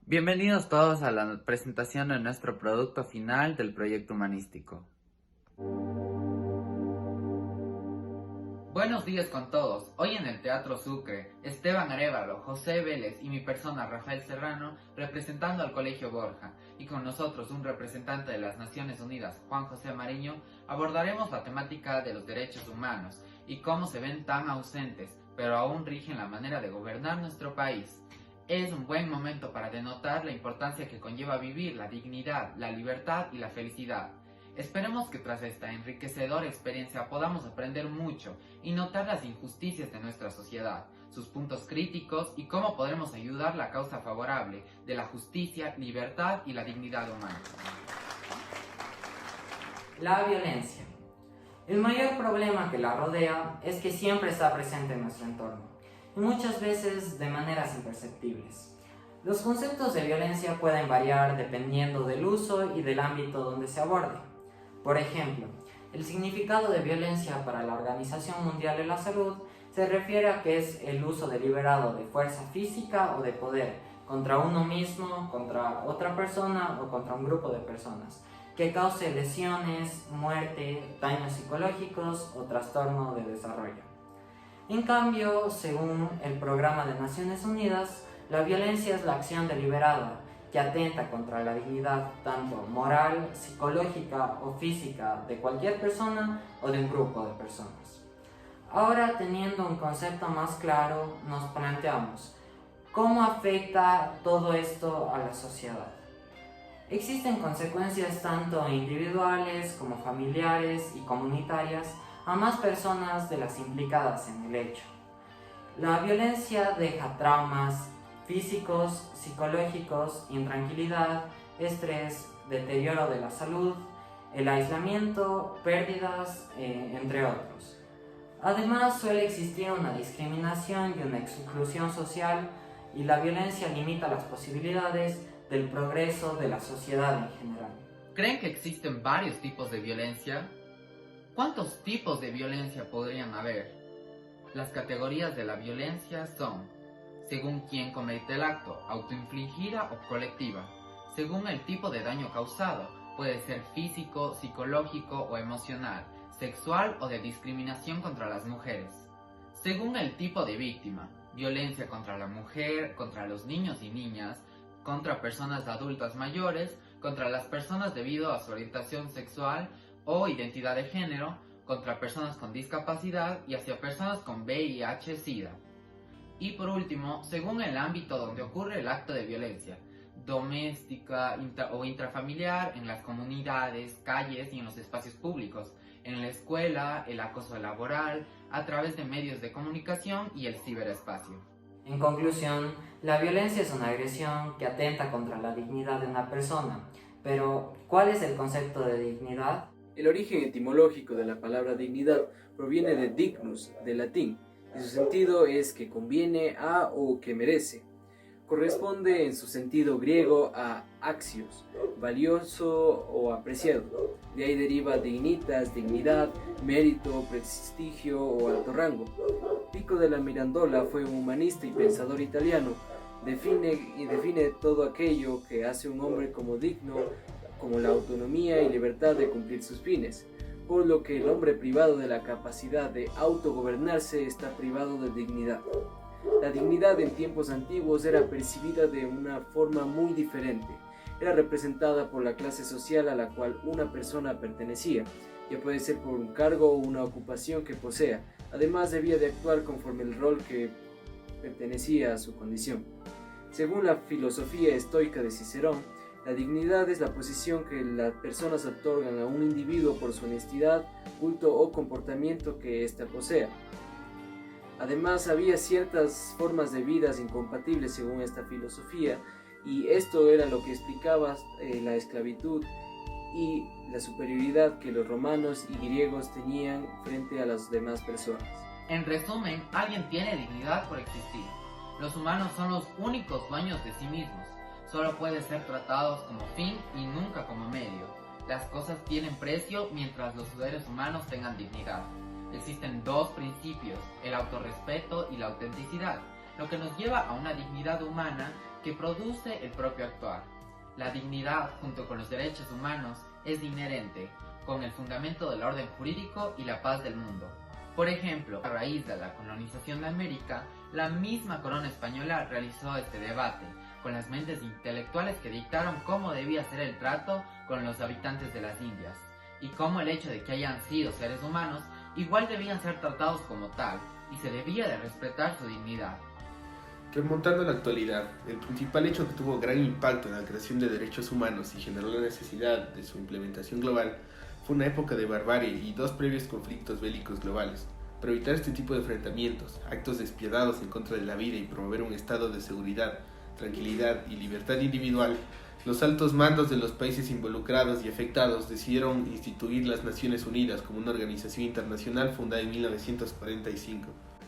Bienvenidos todos a la presentación de nuestro producto final del proyecto humanístico. Buenos días con todos. Hoy en el Teatro Sucre, Esteban Arévalo, José Vélez y mi persona Rafael Serrano representando al Colegio Borja y con nosotros un representante de las Naciones Unidas, Juan José Mariño, abordaremos la temática de los derechos humanos y cómo se ven tan ausentes, pero aún rigen la manera de gobernar nuestro país. Es un buen momento para denotar la importancia que conlleva vivir la dignidad, la libertad y la felicidad. Esperemos que tras esta enriquecedora experiencia podamos aprender mucho y notar las injusticias de nuestra sociedad, sus puntos críticos y cómo podremos ayudar la causa favorable de la justicia, libertad y la dignidad humana. La violencia. El mayor problema que la rodea es que siempre está presente en nuestro entorno y muchas veces de maneras imperceptibles. Los conceptos de violencia pueden variar dependiendo del uso y del ámbito donde se aborde. Por ejemplo, el significado de violencia para la Organización Mundial de la Salud se refiere a que es el uso deliberado de fuerza física o de poder contra uno mismo, contra otra persona o contra un grupo de personas, que cause lesiones, muerte, daños psicológicos o trastorno de desarrollo. En cambio, según el Programa de Naciones Unidas, la violencia es la acción deliberada que atenta contra la dignidad tanto moral, psicológica o física de cualquier persona o de un grupo de personas. Ahora, teniendo un concepto más claro, nos planteamos ¿cómo afecta todo esto a la sociedad? Existen consecuencias tanto individuales como familiares y comunitarias a más personas de las implicadas en el hecho. La violencia deja traumas físicos, psicológicos, intranquilidad, estrés, deterioro de la salud, el aislamiento, pérdidas, entre otros. Además, suele existir una discriminación y una exclusión social y la violencia limita las posibilidades del progreso de la sociedad en general. ¿Creen que existen varios tipos de violencia? ¿Cuántos tipos de violencia podrían haber? Las categorías de la violencia son: según quién comete el acto, autoinfligida o colectiva; según el tipo de daño causado, puede ser físico, psicológico o emocional, sexual o de discriminación contra las mujeres; según el tipo de víctima, violencia contra la mujer, contra los niños y niñas, contra personas adultas mayores, contra las personas debido a su orientación sexual o identidad de género, contra personas con discapacidad y hacia personas con VIH-Sida. Y por último, según el ámbito donde ocurre el acto de violencia, doméstica o intrafamiliar, en las comunidades, calles y en los espacios públicos, en la escuela, el acoso laboral, a través de medios de comunicación y el ciberespacio. En conclusión, la violencia es una agresión que atenta contra la dignidad de una persona. Pero, ¿cuál es el concepto de dignidad? El origen etimológico de la palabra dignidad proviene de dignus, del latín, y su sentido es que conviene a o que merece. Corresponde en su sentido griego a axios, valioso o apreciado. De ahí deriva dignitas, dignidad, mérito, prestigio o alto rango. Pico della Mirandola fue un humanista y pensador italiano. Define todo aquello que hace un hombre como digno, como la autonomía y libertad de cumplir sus fines, por lo que el hombre privado de la capacidad de autogobernarse está privado de dignidad. La dignidad en tiempos antiguos era percibida de una forma muy diferente. Era representada por la clase social a la cual una persona pertenecía, ya puede ser por un cargo o una ocupación que posea. Además, debía de actuar conforme el rol que pertenecía a su condición. Según la filosofía estoica de Cicerón, la dignidad es la posición que las personas otorgan a un individuo por su honestidad, culto o comportamiento que ésta posea. Además, había ciertas formas de vidas incompatibles según esta filosofía, y esto era lo que explicaba la esclavitud y la superioridad que los romanos y griegos tenían frente a las demás personas. En resumen, alguien tiene dignidad por existir. Los humanos son los únicos dueños de sí mismos. Solo pueden ser tratados como fin y nunca como medio. Las cosas tienen precio mientras los seres humanos tengan dignidad. Existen dos principios, el autorrespeto y la autenticidad. lo que nos lleva a una dignidad humana que produce el propio actuar. La dignidad, junto con los derechos humanos, es inherente, con el fundamento del orden jurídico y la paz del mundo. Por ejemplo, a raíz de la colonización de América, la misma corona española realizó este debate, con las mentes intelectuales que dictaron cómo debía ser el trato con los habitantes de las Indias, y cómo el hecho de que hayan sido seres humanos, igual debían ser tratados como tal, y se debía de respetar su dignidad. Remontando a la actualidad, el principal hecho que tuvo gran impacto en la creación de derechos humanos y generó la necesidad de su implementación global fue una época de barbarie y dos previos conflictos bélicos globales. Para evitar este tipo de enfrentamientos, actos despiadados en contra de la vida y promover un estado de seguridad, tranquilidad y libertad individual, los altos mandos de los países involucrados y afectados decidieron instituir las Naciones Unidas como una organización internacional fundada en 1945.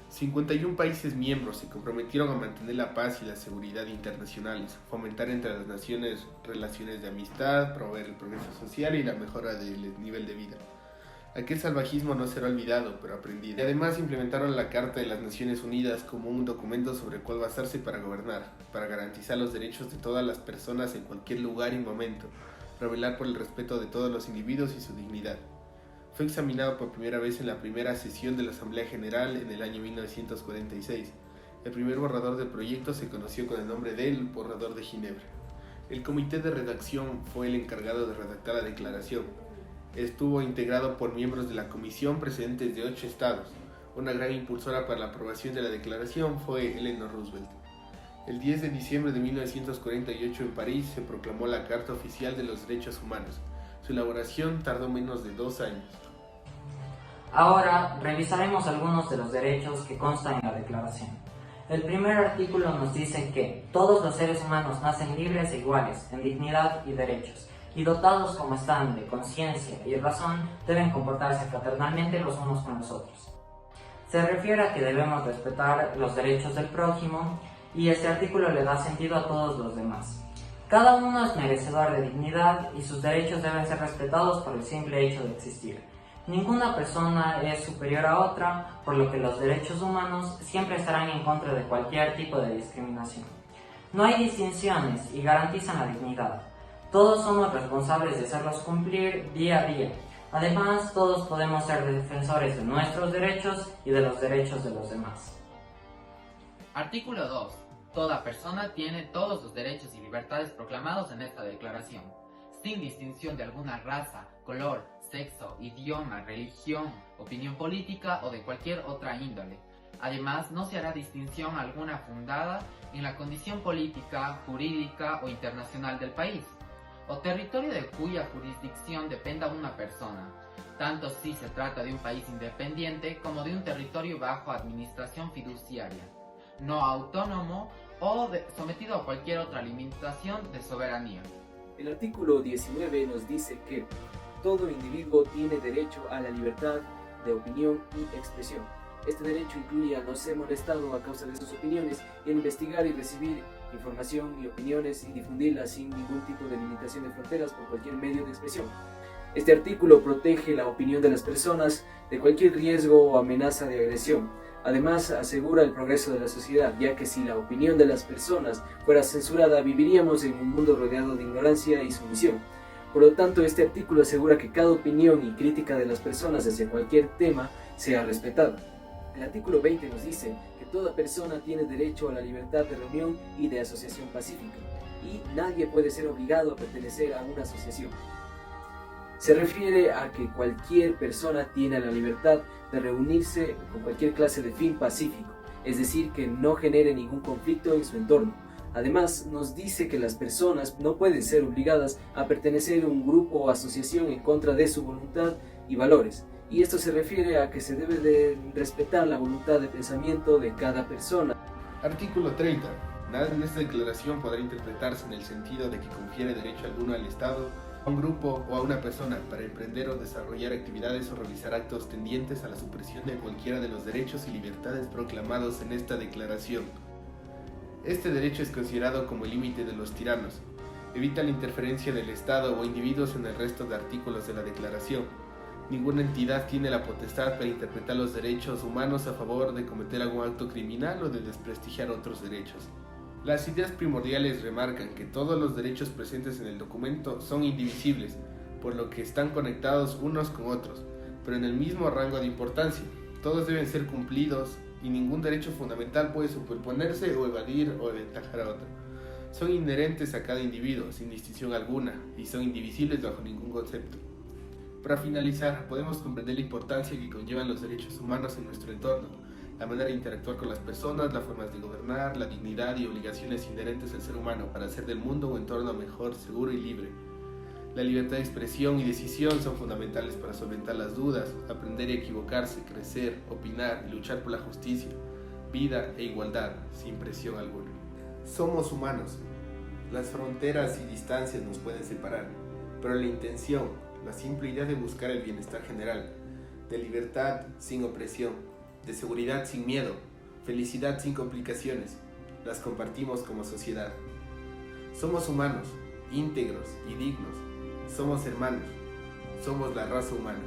51 países miembros se comprometieron a mantener la paz y la seguridad internacionales, fomentar entre las naciones relaciones de amistad, promover el progreso social y la mejora del nivel de vida. Aquel salvajismo no será olvidado, pero aprendido. Y además implementaron la Carta de las Naciones Unidas como un documento sobre el cual basarse para gobernar, para garantizar los derechos de todas las personas en cualquier lugar y momento, para velar por el respeto de todos los individuos y su dignidad. Fue examinado por primera vez en la primera sesión de la Asamblea General en el año 1946. El primer borrador del proyecto se conoció con el nombre del Borrador de Ginebra. El comité de redacción fue el encargado de redactar la declaración. Estuvo integrado por miembros de la comisión procedentes de 8 estados. Una gran impulsora para la aprobación de la declaración fue Eleanor Roosevelt. El 10 de diciembre de 1948 en París se proclamó la Carta Oficial de los Derechos Humanos. Su elaboración tardó menos de 2 años. Ahora revisaremos algunos de los derechos que constan en la declaración. El primer artículo nos dice que todos los seres humanos nacen libres e iguales en dignidad y derechos, y dotados como están de conciencia y razón, deben comportarse fraternalmente los unos con los otros. Se refiere a que debemos respetar los derechos del prójimo, y este artículo le da sentido a todos los demás. Cada uno es merecedor de dignidad y sus derechos deben ser respetados por el simple hecho de existir. Ninguna persona es superior a otra, por lo que los derechos humanos siempre estarán en contra de cualquier tipo de discriminación. No hay distinciones y garantizan la dignidad. Todos somos responsables de hacerlos cumplir día a día. Además, todos podemos ser defensores de nuestros derechos y de los derechos de los demás. Artículo 2. Toda persona tiene todos los derechos y libertades proclamados en esta declaración, sin distinción de alguna raza, color, sexo, idioma, religión, opinión política o de cualquier otra índole. Además, no se hará distinción alguna fundada en la condición política, jurídica o internacional del país, o territorio de cuya jurisdicción dependa una persona, tanto si se trata de un país independiente como de un territorio bajo administración fiduciaria, no autónomo o sometido a cualquier otra limitación de soberanía. El artículo 19 nos dice que todo individuo tiene derecho a la libertad de opinión y expresión. Este derecho incluye a no ser molestado a causa de sus opiniones y a investigar y recibir información y opiniones y difundirlas sin ningún tipo de limitación de fronteras por cualquier medio de expresión. Este artículo protege la opinión de las personas de cualquier riesgo o amenaza de agresión. Además, asegura el progreso de la sociedad, ya que si la opinión de las personas fuera censurada, viviríamos en un mundo rodeado de ignorancia y sumisión. Por lo tanto, este artículo asegura que cada opinión y crítica de las personas hacia cualquier tema sea respetada. El artículo 20 nos dice que toda persona tiene derecho a la libertad de reunión y de asociación pacífica, y nadie puede ser obligado a pertenecer a una asociación. Se refiere a que cualquier persona tiene la libertad de reunirse con cualquier clase de fin pacífico, es decir, que no genere ningún conflicto en su entorno. Además, nos dice que las personas no pueden ser obligadas a pertenecer a un grupo o asociación en contra de su voluntad y valores. Y esto se refiere a que se debe de respetar la voluntad de pensamiento de cada persona. Artículo 30. Nada en esta declaración podrá interpretarse en el sentido de que confiere derecho alguno al Estado, a un grupo o a una persona para emprender o desarrollar actividades o realizar actos tendientes a la supresión de cualquiera de los derechos y libertades proclamados en esta declaración. Este derecho es considerado como el límite de los tiranos. Evita la interferencia del Estado o individuos en el resto de artículos de la declaración. Ninguna entidad tiene la potestad para interpretar los derechos humanos a favor de cometer algún acto criminal o de desprestigiar otros derechos. Las ideas primordiales remarcan que todos los derechos presentes en el documento son indivisibles, por lo que están conectados unos con otros, pero en el mismo rango de importancia. Todos deben ser cumplidos y ningún derecho fundamental puede superponerse o evadir o aventajar a otro. Son inherentes a cada individuo, sin distinción alguna, y son indivisibles bajo ningún concepto. Para finalizar, podemos comprender la importancia que conllevan los derechos humanos en nuestro entorno, la manera de interactuar con las personas, las formas de gobernar, la dignidad y obligaciones inherentes al ser humano para hacer del mundo un entorno mejor, seguro y libre. La libertad de expresión y decisión son fundamentales para solventar las dudas, aprender y equivocarse, crecer, opinar y luchar por la justicia, vida e igualdad, sin presión alguna. Somos humanos. Las fronteras y distancias nos pueden separar, pero la intención, la simple idea de buscar el bienestar general, de libertad sin opresión, de seguridad sin miedo, felicidad sin complicaciones, las compartimos como sociedad. Somos humanos, íntegros y dignos. Somos hermanos. Somos la raza humana.